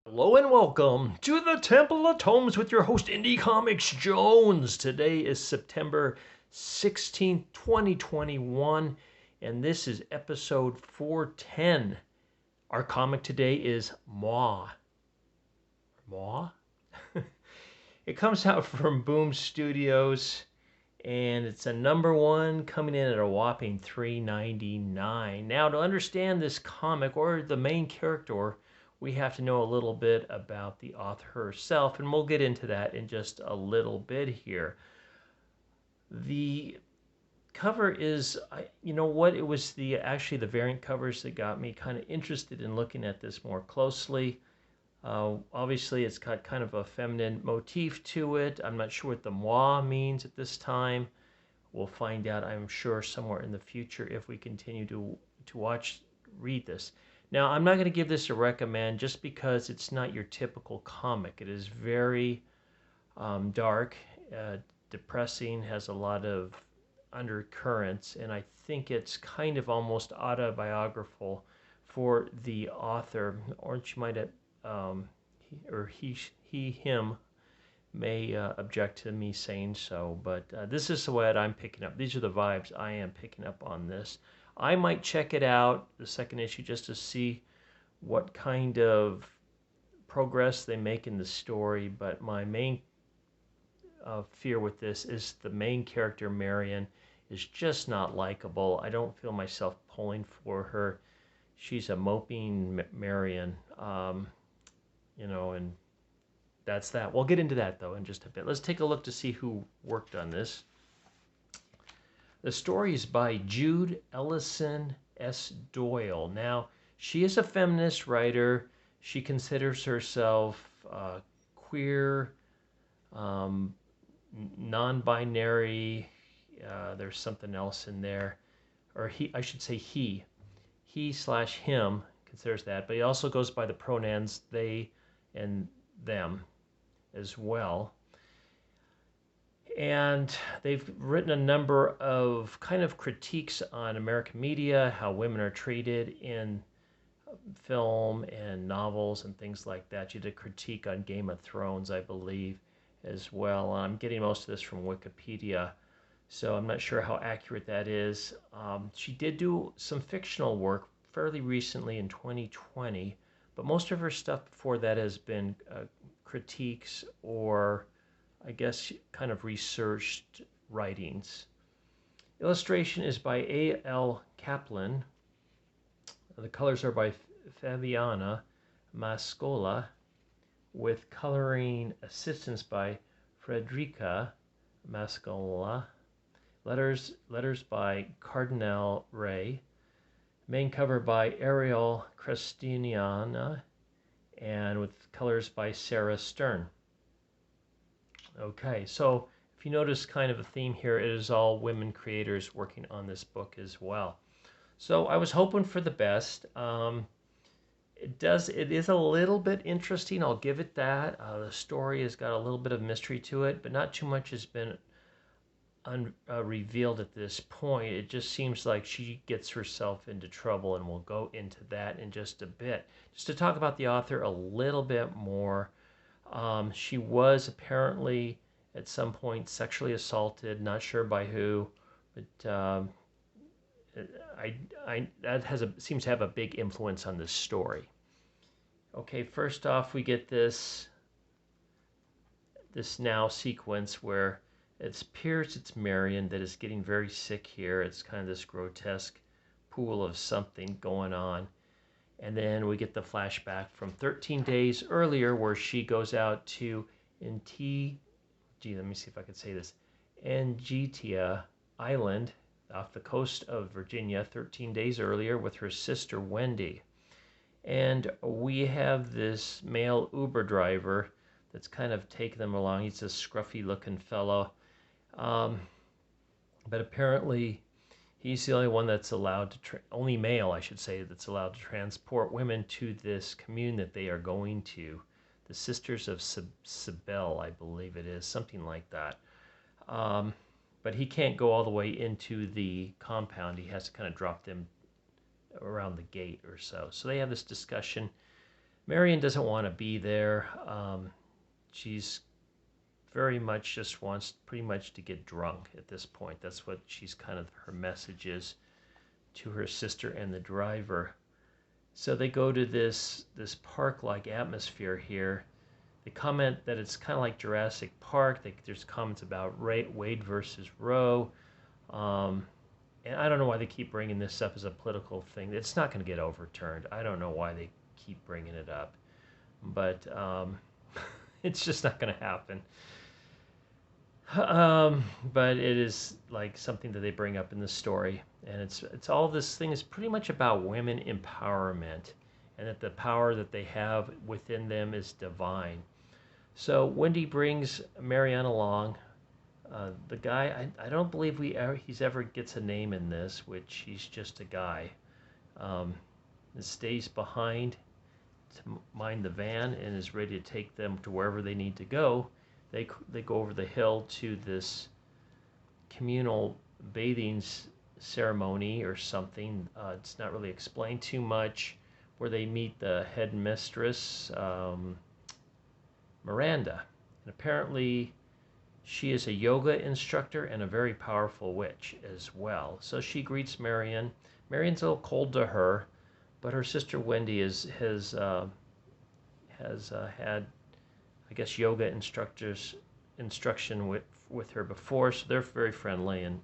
Hello and welcome to the Temple of Tomes with your host Indie Comics Jones. Today is September 16th, 2021, and this is episode 410. Our comic today is Moi. Moi? It comes out from Boom Studios, and it's a number one coming in at a whopping $3.99. Now, to understand this comic or the main character, we have to know a little bit about the author herself, and we'll get into that in just a little bit here. The cover is, you know what, it was actually the variant covers that got me kind of interested in looking at this more closely. Obviously, it's got kind of a feminine motif to it. I'm not sure what the moi means at this time. We'll find out, I'm sure, somewhere in the future if we continue to read this. Now, I'm not going to give this a recommend just because it's not your typical comic. It is very dark, depressing, has a lot of undercurrents, and I think it's kind of almost autobiographical for the author, or she might have, him may object to me saying so, but this is what I'm picking up. These are the vibes I am picking up on this. I might check it out, the second issue, just to see what kind of progress they make in the story, but my main fear with this is the main character, Marion, is just not likable. I don't feel myself pulling for her. She's a moping Marion, and that's that. We'll get into that, though, in just a bit. Let's take a look to see who worked on this. The story is by Jude Ellison S. Doyle. Now, she is a feminist writer. She considers herself queer, non-binary. There's something else in there. Or I should say he/him considers that. But he also goes by the pronouns they and them as well. And they've written a number of kind of critiques on American media, how women are treated in film and novels and things like that. You did a critique on Game of Thrones, I believe, as well. I'm getting most of this from Wikipedia, so I'm not sure how accurate that is. She did do some fictional work fairly recently in 2020, but most of her stuff before that has been critiques or, I guess, kind of researched writings. Illustration is by A.L. Kaplan. The colors are by Fabiana Mascola, with coloring assistance by Frederica Mascola. Letters by Cardinal Ray. Main cover by Ariel Crestiniana, and with colors by Sarah Stern. Okay, so if you notice kind of a theme here, it is all women creators working on this book as well. So I was hoping for the best. It is a little bit interesting, I'll give it that. The story has got a little bit of mystery to it, but not too much has been revealed at this point. It just seems like she gets herself into trouble, and we'll go into that in just a bit. Just to talk about the author a little bit more, she was apparently at some point sexually assaulted, not sure by who, but that seems to have a big influence on this story. Okay, first off, we get this now sequence where it appears it's Marion that is getting very sick here. It's kind of this grotesque pool of something going on. And then we get the flashback from 13 days earlier where she goes out to let me see if I can say this, Angitia Island off the coast of Virginia 13 days earlier with her sister Wendy. And we have this male Uber driver that's kind of taking them along. He's a scruffy looking fellow. But apparently he's the only one that's allowed to, only male, I should say, that's allowed to transport women to this commune that they are going to. The Sisters of Cybele, I believe it is, something like that. But he can't go all the way into the compound. He has to kind of drop them around the gate or so. So they have this discussion. Marion doesn't want to be there. She's very much just wants pretty much to get drunk at this point. That's what she's kind of her message is to her sister and the driver. So they go to this park-like atmosphere here. They comment that it's kind of like Jurassic Park. There's comments about Wade versus Roe. And I don't know why they keep bringing this up as a political thing. It's not going to get overturned. I don't know why they keep bringing it up. But it's just not going to happen. But it is like something that they bring up in the story, and it's all this thing is pretty much about women empowerment, and that the power that they have within them is divine. So Wendy brings Marianne along. The guy, I don't believe he's ever gets a name in this, which he's just a guy. Stays behind to mind the van and is ready to take them to wherever they need to go. They go over the hill to this communal bathing ceremony or something. It's not really explained too much, where they meet the headmistress, Miranda. And apparently she is a yoga instructor and a very powerful witch as well. So she greets Marion. Marion's a little cold to her, but her sister Wendy has had, I guess, yoga instruction with her before, so they're very friendly and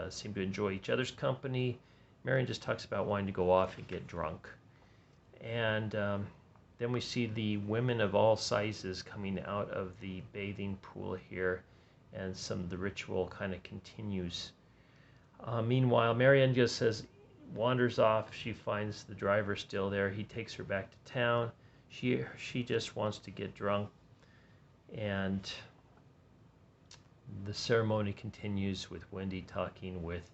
seem to enjoy each other's company. Marion just talks about wanting to go off and get drunk. And then we see the women of all sizes coming out of the bathing pool here, and some of the ritual kind of continues. Meanwhile, Marion just wanders off. She finds the driver still there. He takes her back to town. She just wants to get drunk, and the ceremony continues with Wendy talking with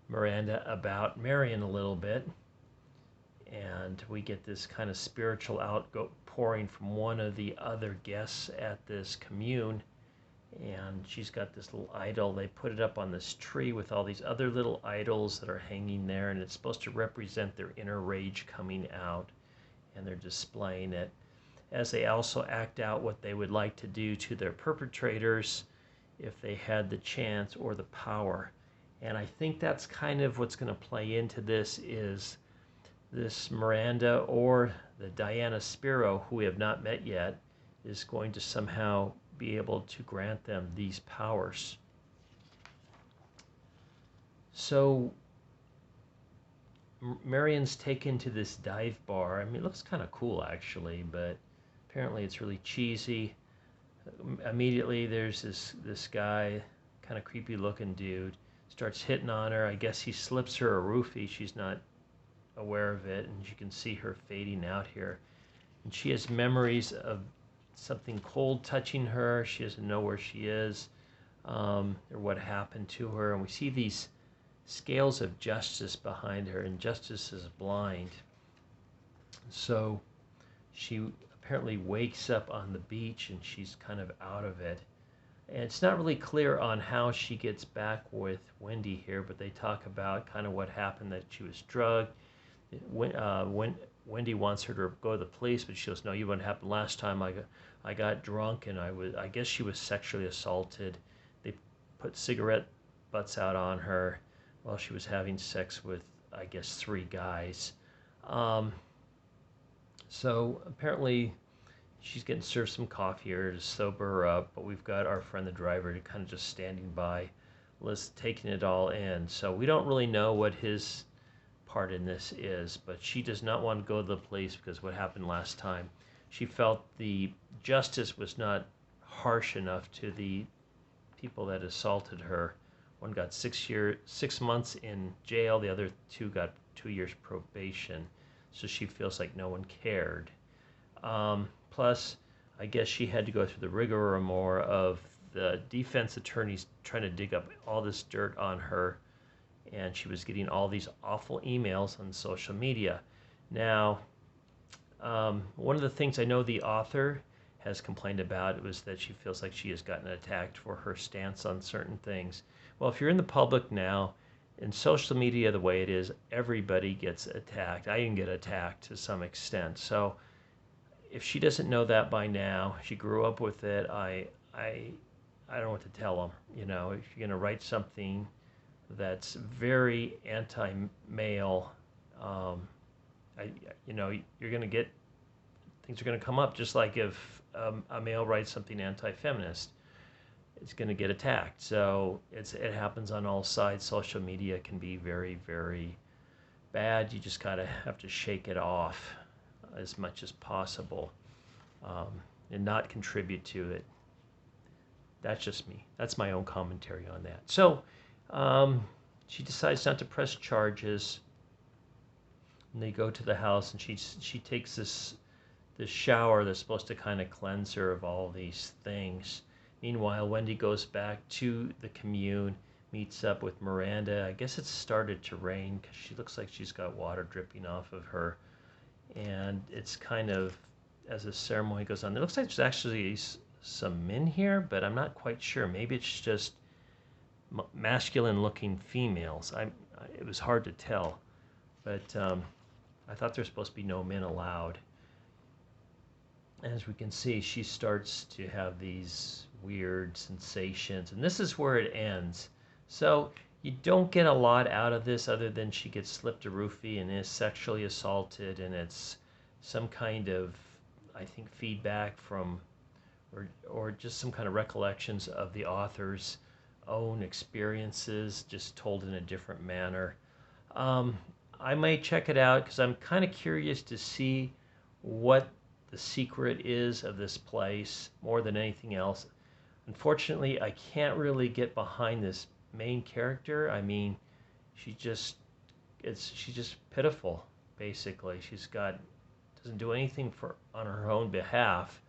Miranda about Marion a little bit, and we get this kind of spiritual outpouring from one of the other guests at this commune, and she's got this little idol. They put it up on this tree with all these other little idols that are hanging there, and it's supposed to represent their inner rage coming out, and they're displaying it as they also act out what they would like to do to their perpetrators if they had the chance or the power. And I think that's kind of what's going to play into this, is this Miranda, or the Diana Spiro, who we have not met yet, is going to somehow be able to grant them these powers. So Marion's taken to this dive bar. I mean, it looks kind of cool actually, but apparently it's really cheesy. Immediately there's this guy, kind of creepy looking dude, starts hitting on her. I guess he slips her a roofie. She's not aware of it, and you can see her fading out here. And she has memories of something cold touching her. She doesn't know where she is, or what happened to her. And we see these scales of justice behind her, and justice is blind. So she apparently wakes up on the beach, and she's kind of out of it. And it's not really clear on how she gets back with Wendy here, but they talk about kind of what happened, that she was drugged. When Wendy wants her to go to the police, but she goes, "No, you, what happened last time? I got drunk, and I guess she was sexually assaulted. They put cigarette butts out on her while she was having sex with, I guess, 3 guys." So apparently she's getting served some coffee here to sober her up, but we've got our friend the driver kind of just standing by, taking it all in. So we don't really know what his part in this is, but she does not want to go to the police because what happened last time. She felt the justice was not harsh enough to the people that assaulted her. One got 6 months in jail. The other 2 got 2 years probation. So she feels like no one cared. Plus, I guess she had to go through the rigmarole of the defense attorneys trying to dig up all this dirt on her, and she was getting all these awful emails on social media. Now, one of the things I know the author has complained about was that she feels like she has gotten attacked for her stance on certain things. Well, if you're in the public now, in social media the way it is, everybody gets attacked. I even get attacked to some extent. So if she doesn't know that by now, she grew up with it. I don't know what to tell them. You know, if you're gonna write something that's very anti-male, um, I, you know, you're gonna get things are gonna come up. Just like if a male writes something anti-feminist, it's gonna get attacked. So it happens on all sides. Social media can be very, very bad. You just gotta have to shake it off as much as possible, um, and not contribute to it. That's just me. That's my own commentary on that. So um, she decides not to press charges, and they go to the house, and she takes this shower that's supposed to kind of cleanse her of all these things. Meanwhile, Wendy goes back to the commune, meets up with Miranda. I guess it's started to rain because she looks like she's got water dripping off of her, and it's kind of as the ceremony goes on. It looks like there's actually some men here, but I'm not quite sure. Maybe it's just masculine-looking females. It was hard to tell, but I thought there's supposed to be no men allowed. As we can see, she starts to have these weird sensations, and this is where it ends. So you don't get a lot out of this other than she gets slipped a roofie and is sexually assaulted, and it's some kind of, I think, feedback from, or just some kind of recollections of the author's own experiences, just told in a different manner. I might check it out because I'm kind of curious to see what the secret is of this place more than anything else. Unfortunately, I can't really get behind this main character. I mean, she's just pitiful, basically. Doesn't do anything on her own behalf,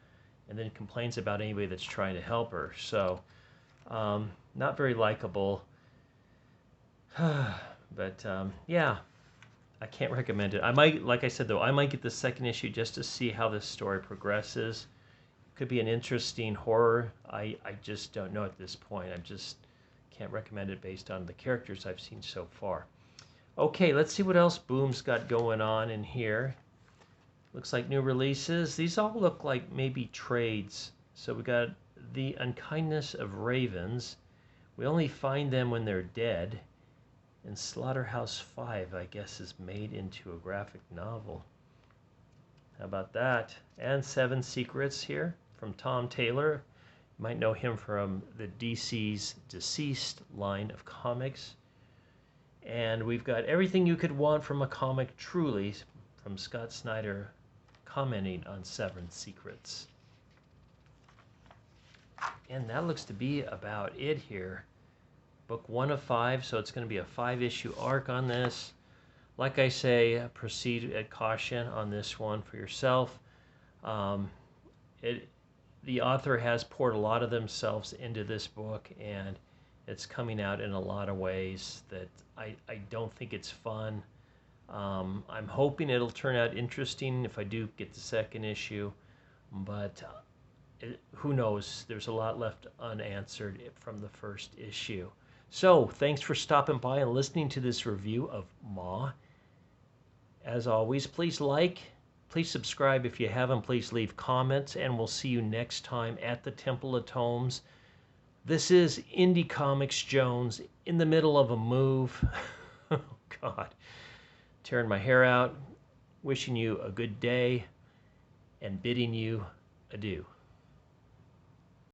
and then complains about anybody that's trying to help her. So, not very likable. But yeah, I can't recommend it. I might, like I said though, I might get the second issue just to see how this story progresses. Could be an interesting horror. I just don't know at this point. I just can't recommend it based on the characters I've seen so far. Okay, let's see what else Boom's got going on in here. Looks like new releases. These all look like maybe trades. So we got The Unkindness of Ravens. We only find them when they're dead. And Slaughterhouse 5, I guess, is made into a graphic novel. How about that? And Seven Secrets here from Tom Taylor. You might know him from the DC's Deceased line of comics. And we've got Everything You Could Want from a Comic Truly from Scott Snyder commenting on Seven Secrets. And that looks to be about it here. Book 1 of 5, so it's going to be a 5-issue arc on this. Like I say, proceed at caution on this one for yourself. The author has poured a lot of themselves into this book, and it's coming out in a lot of ways that I don't think it's fun. I'm hoping it'll turn out interesting if I do get the second issue, but who knows? There's a lot left unanswered from the first issue. So, thanks for stopping by and listening to this review of Ma. As always, please like, please subscribe if you haven't, please leave comments, and we'll see you next time at the Temple of Tomes. This is Indie Comics Jones in the middle of a move. Oh, God. Tearing my hair out, wishing you a good day, and bidding you adieu.